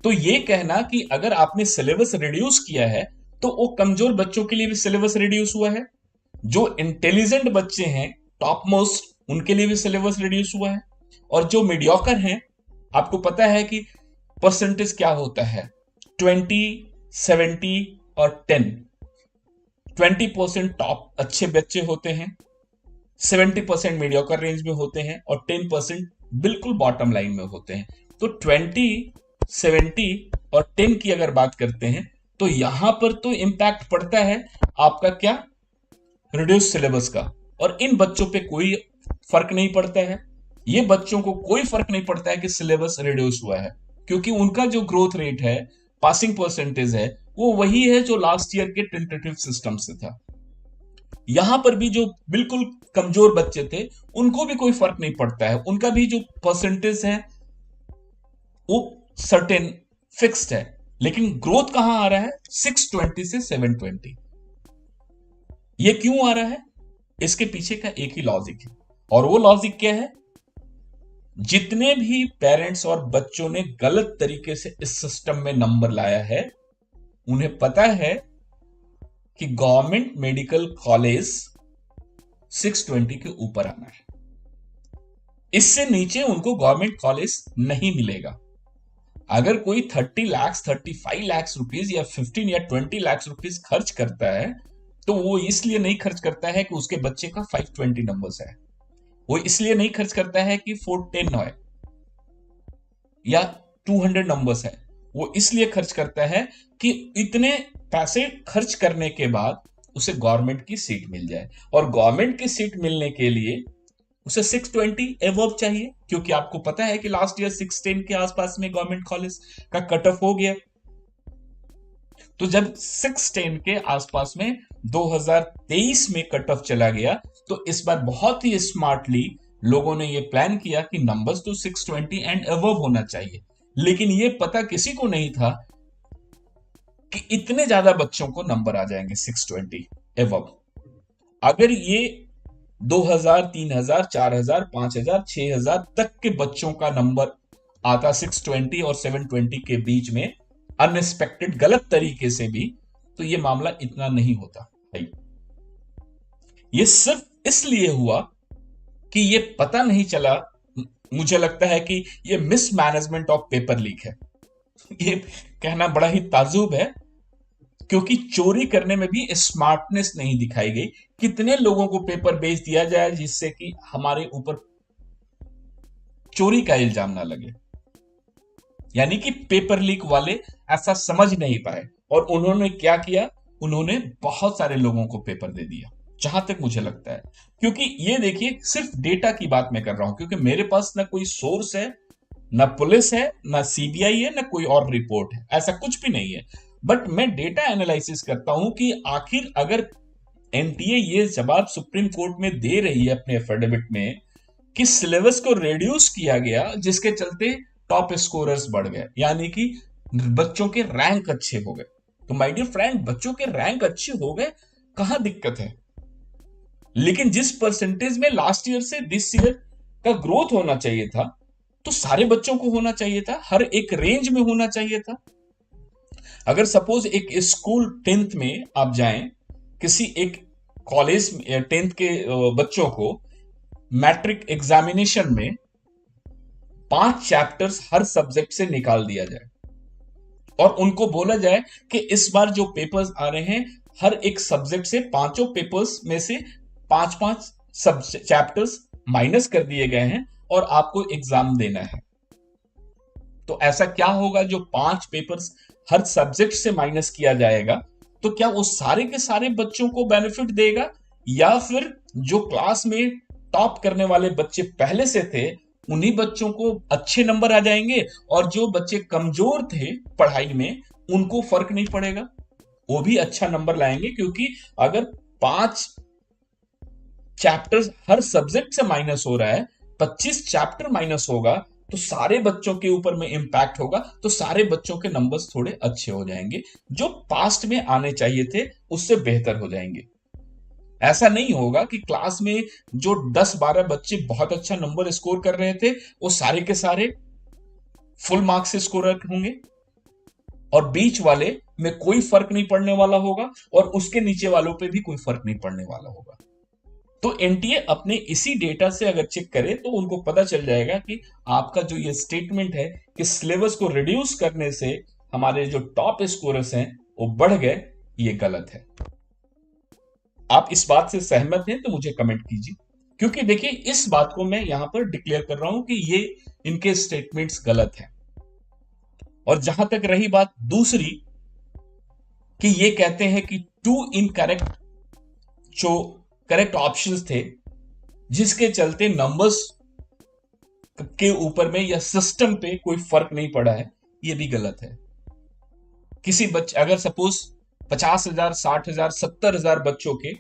A: तो ये कहना कि अगर आपने सिलेबस रिड्यूस किया है तो वो कमजोर बच्चों के लिए भी सिलेबस रिड्यूस हुआ है, जो इंटेलिजेंट बच्चे हैं टॉप मोस्ट उनके लिए भी सिलेबस रिड्यूस हुआ है, और जो मीडियोकर हैं, आपको पता है कि परसेंटेज क्या होता है, 20, 70 और 10। 20% टॉप अच्छे बच्चे होते हैं, 70% मीडियोकर रेंज में होते हैं, और 10% बिल्कुल बॉटम लाइन में होते हैं। तो 20, 70 और 10 की अगर बात करते हैं तो यहां पर तो इंपैक्ट पड़ता है आपका क्या, रिड्यूस सिलेबस का, और इन बच्चों पे कोई फर्क नहीं पड़ता है। ये बच्चों को कोई फर्क नहीं पड़ता है कि सिलेबस रिड्यूस हुआ है, क्योंकि उनका जो ग्रोथ रेट है, पासिंग परसेंटेज है, वो वही है जो लास्ट ईयर के टेंटेटिव सिस्टम से था। यहां पर भी जो बिल्कुल कमजोर बच्चे थे उनको भी कोई फर्क नहीं पड़ता है, उनका भी जो परसेंटेज है वो सर्टेन फिक्स्ड है। लेकिन ग्रोथ कहां आ रहा है, 620 से 720। ये क्यों आ रहा है? इसके पीछे का एक ही लॉजिक है, और वो लॉजिक क्या है, जितने भी पेरेंट्स और बच्चों ने गलत तरीके से इस सिस्टम में नंबर लाया है, उन्हें पता है कि गवर्नमेंट मेडिकल कॉलेज 620 के ऊपर आना है, इससे नीचे उनको गवर्नमेंट कॉलेज नहीं मिलेगा। अगर कोई 30 लाख 35 लाख रुपीज या 15 या 20 लाख रुपीज खर्च करता है तो वो इसलिए नहीं खर्च करता है कि उसके बच्चे का 520 नंबर्स है, वो इसलिए नहीं खर्च करता है कि 410 है या 200 नंबर्स है, वो इसलिए खर्च करता है कि इतने पैसे खर्च करने के बाद उसे गवर्नमेंट की सीट मिल जाए, और गवर्नमेंट की सीट मिलने के लिए उसे 620 एवर्ब चाहिए, क्योंकि आपको पता है कि लास्ट ईयर 610 के आसपास में गवर्नमेंट कॉलेज का कट ऑफ हो गया। तो जब 610 के आसपास में 2023 में कट ऑफ चला गया, तो इस बार बहुत ही स्मार्टली लोगों ने ये प्लान किया कि नंबर्स तो 620 एंड अबव होना चाहिए, लेकिन ये पता किसी को नहीं था कि इतने ज्यादा बच्चों को नंबर आ जाएंगे 620 अबव। अगर ये 2000, 3000, 4000, 5000, 6000 तक के बच्चों का नंबर आता 620 और 720 के बीच में अनएक्सपेक्टेड गलत तरीके से भी, तो ये मामला इतना नहीं होता भाई। ये सिर्फ इसलिए हुआ कि ये पता नहीं चला, मुझे लगता है कि ये मिसमैनेजमेंट ऑफ पेपर लीक है। ये कहना बड़ा ही ताजुब है, क्योंकि चोरी करने में भी स्मार्टनेस नहीं दिखाई गई। कितने लोगों को पेपर बेच दिया जाए जिससे कि हमारे ऊपर चोरी का इल्जाम ना लगे। यानी कि पेपर लीक वाले ऐसा समझ नहीं पाए, और उन्होंने क्या किया, उन्होंने बहुत सारे लोगों को पेपर दे दिया, जहां तक मुझे लगता है। क्योंकि ये देखिए, सिर्फ डेटा की बात मैं कर रहा हूं, क्योंकि मेरे पास ना कोई सोर्स है, ना पुलिस है, ना सीबीआई है, ना कोई और रिपोर्ट है, ऐसा कुछ भी नहीं है। बट मैं डेटा एनालिसिस करता हूं कि आखिर अगर एनटीए ये जवाब सुप्रीम कोर्ट में दे रही है अपने एफिडेविट में कि सिलेबस को रिड्यूस किया गया, जिसके चलते टॉप स्कोरर्स बढ़ गए, यानी कि बच्चों के रैंक अच्छे हो गए। तो माय डियर फ्रेंड, बच्चों के रैंक अच्छे हो गए, कहां दिक्कत है? लेकिन जिस परसेंटेज में लास्ट ईयर से दिस ईयर का ग्रोथ होना चाहिए था, तो सारे बच्चों को होना चाहिए था, हर एक रेंज में होना चाहिए था। अगर सपोज एक स्कूल 10th में आप जाएं, किसी एक कॉलेज में 10th के बच्चों को मैट्रिक एग्जामिनेशन में 5 चैप्टर्स हर सब्जेक्ट से निकाल दिया जाए, और उनको बोला जाए कि इस बार जो पेपर्स आ रहे हैं, हर एक सब्जेक्ट से पांचों पेपर्स में से 5-5 सब चैप्टर्स माइनस कर दिए गए हैं और आपको एग्जाम देना है। तो ऐसा क्या होगा, जो 5 पेपर्स हर सब्जेक्ट से माइनस किया जाएगा, तो क्या वो सारे के सारे बच्चों को बेनिफिट देगा, या फिर जो क्लास में टॉप करने वाले बच्चे पहले से थे उन्हीं बच्चों को अच्छे नंबर आ जाएंगे, और जो बच्चे कमजोर थे पढ़ाई में उनको फर्क नहीं पड़ेगा, वो भी अच्छा नंबर लाएंगे? क्योंकि अगर 5 चैप्टर्स हर सब्जेक्ट से माइनस हो रहा है, 25 चैप्टर माइनस होगा, तो सारे बच्चों के ऊपर में इंपैक्ट होगा, तो सारे बच्चों के नंबर्स थोड़े अच्छे हो जाएंगे, जो पास्ट में आने चाहिए थे उससे बेहतर हो जाएंगे। ऐसा नहीं होगा कि क्लास में जो 10-12 बच्चे बहुत अच्छा नंबर स्कोर कर रहे थे, वो सारे के सारे फुल मार्क्स से स्कोरर होंगे, और बीच वाले में कोई फर्क नहीं पड़ने वाला होगा, और उसके नीचे वालों पे भी कोई फर्क नहीं पड़ने वाला होगा। तो एनटीए अपने इसी डेटा से अगर चेक करे, तो उनको पता चल जाएगा कि आपका जो ये स्टेटमेंट है कि सिलेबस को रिड्यूस करने से हमारे जो टॉप स्कोरर्स हैं वो बढ़ गए, ये गलत है। आप इस बात से सहमत हैं तो मुझे कमेंट कीजिए, क्योंकि देखिए, इस बात को मैं यहां पर डिक्लेयर कर रहा हूं कि ये इनके स्टेटमेंट्स गलत हैं। और जहां तक रही बात दूसरी, कि ये कहते हैं कि 2 इनकरेक्ट जो करेक्ट ऑप्शंस थे, जिसके चलते नंबर्स के ऊपर में या सिस्टम पे कोई फर्क नहीं पड़ा है, ये भी गलत है। किसी बच्चे, अगर सपोज 50,000, 60,000, 70,000 बच्चों के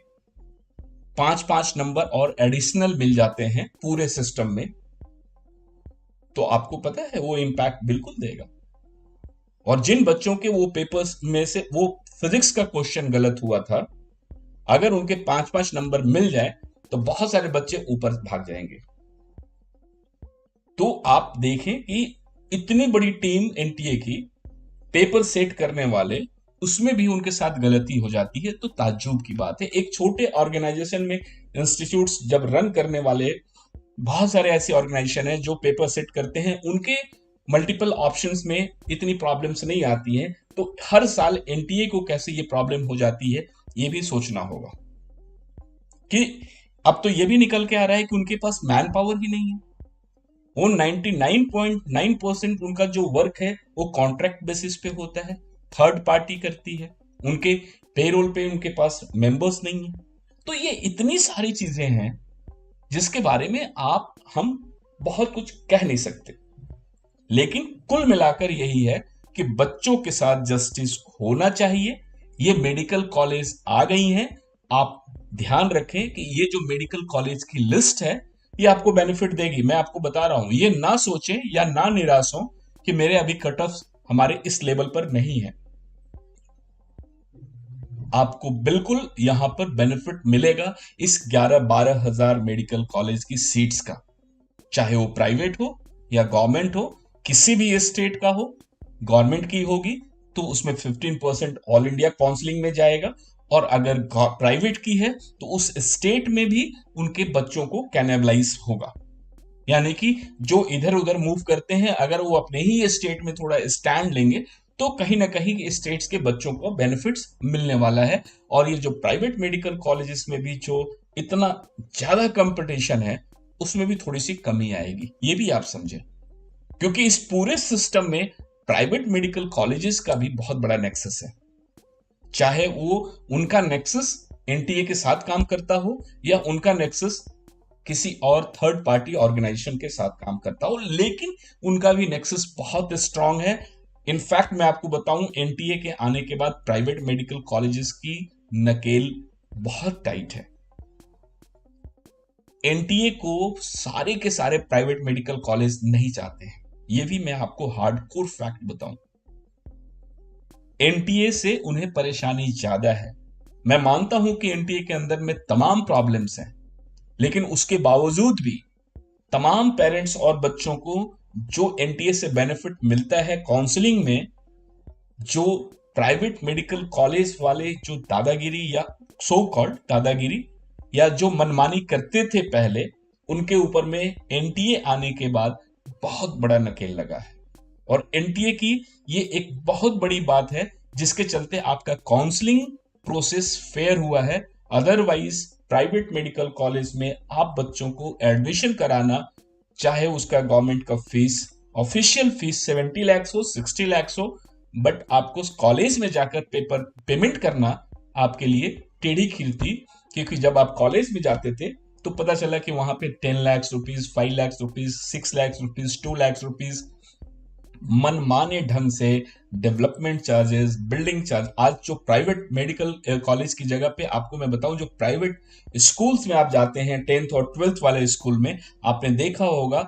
A: 5-5 नंबर और एडिशनल मिल जाते हैं पूरे सिस्टम में, तो आपको पता है वो इंपैक्ट बिल्कुल देगा। और जिन बच्चों के वो पेपर्स में से वो फिजिक्स का क्वेश्चन गलत हुआ था, अगर उनके 5-5 नंबर मिल जाए तो बहुत सारे बच्चे ऊपर भाग जाएंगे। तो आप देखें कि इतनी बड़ी टीम एनटीए की, पेपर सेट करने वाले, उसमें भी उनके साथ गलती हो जाती है, तो ताज्जुब की बात है। एक छोटे ऑर्गेनाइजेशन में इंस्टीट्यूट्स जब रन करने वाले, बहुत सारे ऐसे ऑर्गेनाइजेशन हैं जो पेपर सेट करते हैं, उनके मल्टीपल ऑप्शंस में इतनी प्रॉब्लम्स नहीं आती हैं, तो हर साल एनटीए को कैसे ये प्रॉब्लम हो जाती है, ये भी सोचना होगा। कि अब तो ये भी निकल के आ रहा है कि उनके पास मैन पावर ही नहीं है। वो 99.9% उनका जो वर्क है वो कॉन्ट्रैक्ट बेसिस पे होता है, थर्ड पार्टी करती है, उनके पेरोल पे उनके पास मेंबर्स नहीं है। तो ये इतनी सारी चीजें हैं जिसके बारे में हम बहुत कुछ कह नहीं सकते। लेकिन कुल मिलाकर यही है कि बच्चों के साथ जस्टिस होना चाहिए। ये मेडिकल कॉलेज आ गई हैं। आप ध्यान रखें कि ये जो मेडिकल कॉलेज की लिस्ट है, ये आपको बेनिफिट देगी। मैं आपको बता रहा हूं, ये ना सोचें या ना निराश हो कि मेरे अभी कट ऑफ हमारे इस लेवल पर नहीं है। आपको बिल्कुल यहां पर बेनिफिट मिलेगा इस 11-12 हजार मेडिकल कॉलेज की सीट्स का, चाहे वो प्राइवेट हो या गवर्नमेंट हो, किसी भी स्टेट का हो। गवर्नमेंट की होगी तो उसमें 15% ऑल इंडिया काउंसलिंग में जाएगा, और अगर प्राइवेट की है तो उस स्टेट में भी उनके बच्चों को कैनेबलाइज होगा। यानी कि जो इधर उधर मूव करते हैं, अगर वो अपने ही स्टेट में थोड़ा स्टैंड लेंगे तो कहीं ना कहीं स्टेट्स के बच्चों को बेनिफिट्स मिलने वाला है। और ये जो प्राइवेट मेडिकल कॉलेजेस में भी जो इतना ज्यादा कंपटीशन है, उसमें भी थोड़ी सी कमी आएगी, ये भी आप समझें। क्योंकि इस पूरे सिस्टम में प्राइवेट मेडिकल कॉलेजेस का भी बहुत बड़ा नेक्सस है। चाहे वो उनका नेक्सस एनटीए के साथ काम करता हो या उनका नेक्सस किसी और थर्ड पार्टी ऑर्गेनाइजेशन के साथ काम करता हो, लेकिन उनका भी नेक्सस बहुत स्ट्रांग है। इनफैक्ट मैं आपको बताऊं, एनटीए के आने के बाद प्राइवेट मेडिकल कॉलेजेस की नकेल बहुत टाइट है। एनटीए को सारे के सारे प्राइवेट मेडिकल कॉलेज नहीं चाहते हैं, ये भी मैं आपको हार्डकोर फैक्ट बताऊं। एनटीए से उन्हें परेशानी ज्यादा है। मैं मानता हूं कि एनटीए के अंदर में तमाम प्रॉब्लम्स हैं, लेकिन उसके बावजूद भी तमाम पेरेंट्स और बच्चों को जो एनटीए से बेनिफिट मिलता है काउंसलिंग में, जो प्राइवेट मेडिकल कॉलेज वाले जो दादागिरी या सो कॉल्ड दादागिरी या जो मनमानी करते थे पहले, उनके ऊपर में एनटीए आने के बाद बहुत बड़ा नकेल लगा है। और एनटीए की ये एक बहुत बड़ी बात है जिसके चलते आपका काउंसलिंग प्रोसेस फेयर हुआ है। अदरवाइज प्राइवेट मेडिकल कॉलेज में आप बच्चों को एडमिशन कराना, चाहे उसका गवर्नमेंट का फीस ऑफिशियल फीस 70 लाख हो 60 लाख हो, बट आपको कॉलेज में जाकर पेमेंट करना आपके लिए टेढ़ी खीर थी। क्योंकि जब आप कॉलेज में जाते थे तो पता चला कि वहां पे 10 lakh rupees, 5 lakh rupees, 6 lakh rupees, 2 lakh rupees मनमाने ढंग से डेवलपमेंट चार्जेस, बिल्डिंग चार्ज। आज जो प्राइवेट मेडिकल कॉलेज की जगह पे आपको मैं बताऊं, जो प्राइवेट स्कूल्स में आप जाते हैं 10th और 12th वाले स्कूल में, आपने देखा होगा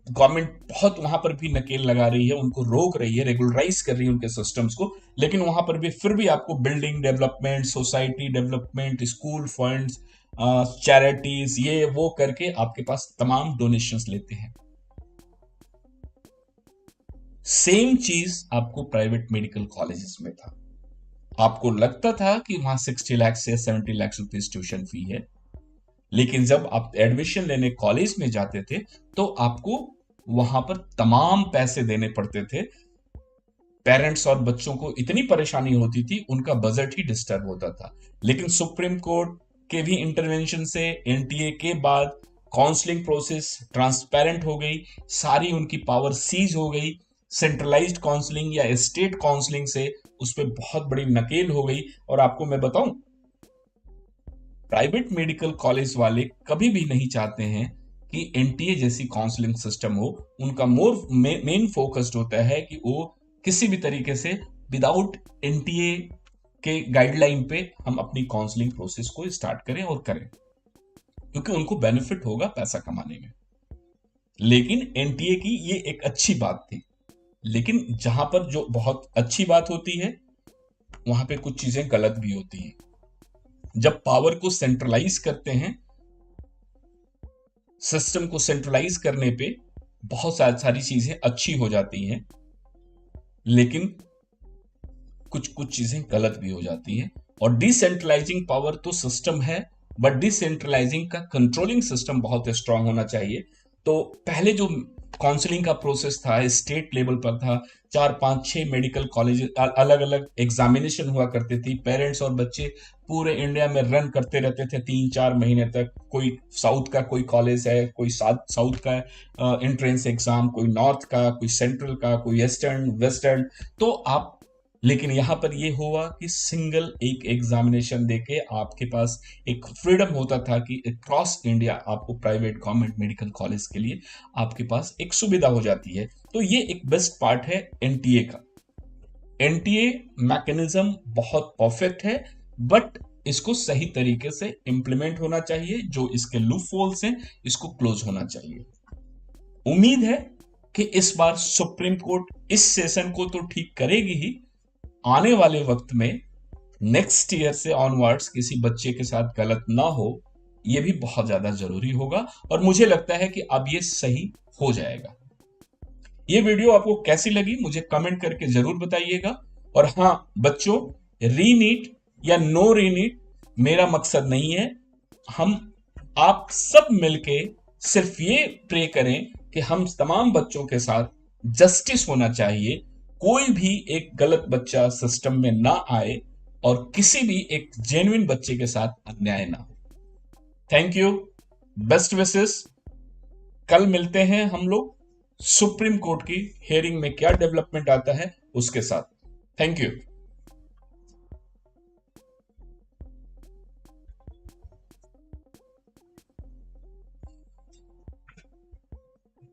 A: गवर्नमेंट बहुत वहां पर भी नकेल लगा रही है, उनको रोक रही है, रेगुलराइज कर रही है उनके सिस्टम्स को। लेकिन वहां पर भी फिर भी आपको building development, society development, school funds, charities, ये वो करके आपके पास तमाम डोनेशंस लेते हैं। सेम चीज आपको प्राइवेट मेडिकल कॉलेजेस में था। आपको लगता था कि वहां 60 लाख से 70 लाख रुपीज ट्यूशन फी है, लेकिन जब आप एडमिशन लेने कॉलेज में जाते थे तो आपको वहां पर तमाम पैसे देने पड़ते थे। पेरेंट्स और बच्चों को इतनी परेशानी होती थी, उनका बजट ही डिस्टर्ब होता था। लेकिन सुप्रीम कोर्ट के भी इंटरवेंशन से एनटीए के बाद काउंसलिंग प्रोसेस ट्रांसपेरेंट हो गई, सारी उनकी पावर सीज हो गई। सेंट्रलाइज्ड काउंसलिंग या स्टेट काउंसलिंग से उस पर बहुत बड़ी नकेल हो गई। और आपको मैं बताऊं, प्राइवेट मेडिकल कॉलेज वाले कभी भी नहीं चाहते हैं कि एनटीए जैसी काउंसलिंग सिस्टम हो। उनका मेन फोकस्ड होता है कि वो किसी भी तरीके से विदाउट एनटीए के गाइडलाइन पे हम अपनी काउंसलिंग प्रोसेस को स्टार्ट करें और करें, क्योंकि उनको बेनिफिट होगा पैसा कमाने में। लेकिन एनटीए की ये एक अच्छी बात थी। लेकिन जहां पर जो बहुत अच्छी बात होती है, वहां पे कुछ चीजें गलत भी होती हैं। जब पावर को सेंट्रलाइज करते हैं, सिस्टम को सेंट्रलाइज करने पे बहुत सारी चीजें अच्छी हो जाती हैं, लेकिन कुछ कुछ चीजें गलत भी हो जाती हैं। और डिसेंट्रलाइजिंग पावर तो सिस्टम है, बट डिसेंट्रलाइजिंग का कंट्रोलिंग सिस्टम बहुत स्ट्रांग होना चाहिए। तो पहले जो काउंसलिंग का प्रोसेस था स्टेट लेवल पर था, 4-5-6 मेडिकल कॉलेज अलग अलग एग्जामिनेशन हुआ करती थी। पेरेंट्स और बच्चे पूरे इंडिया में रन करते रहते थे 3-4 महीने तक। कोई साउथ का कोई कॉलेज है, कोई साउथ का एंट्रेंस एग्जाम, कोई नॉर्थ का, कोई सेंट्रल का, कोई ईस्टर्न वेस्टर्न। तो आप लेकिन यहां पर यह हुआ कि सिंगल एक एग्जामिनेशन देके आपके पास एक फ्रीडम होता था कि क्रॉस इंडिया आपको प्राइवेट गवर्नमेंट मेडिकल कॉलेज के लिए आपके पास एक सुविधा हो जाती है। तो ये एक बेस्ट पार्ट है एनटीए का। एनटीए मैकेनिज्म बहुत परफेक्ट है, बट इसको सही तरीके से इंप्लीमेंट होना चाहिए। जो इसके लूप होल्स हैं इसको क्लोज होना चाहिए। उम्मीद है कि इस बार सुप्रीम कोर्ट इस सेशन को तो ठीक करेगी ही, आने वाले वक्त में नेक्स्ट ईयर से ऑनवर्ड्स किसी बच्चे के साथ गलत ना हो, यह भी बहुत ज्यादा जरूरी होगा। और मुझे लगता है कि अब यह सही हो जाएगा। ये वीडियो आपको कैसी लगी मुझे कमेंट करके जरूर बताइएगा। और हां बच्चों, रीनीट या नो रीनीट मेरा मकसद नहीं है। हम आप सब मिलके सिर्फ ये प्रे करें कि हम तमाम बच्चों के साथ जस्टिस होना चाहिए। कोई भी एक गलत बच्चा सिस्टम में ना आए और किसी भी एक जेन्युइन बच्चे के साथ अन्याय ना हो। Thank you, best wishes. कल मिलते हैं हम लोग सुप्रीम कोर्ट की हियरिंग में क्या डेवलपमेंट आता है उसके साथ। Thank you.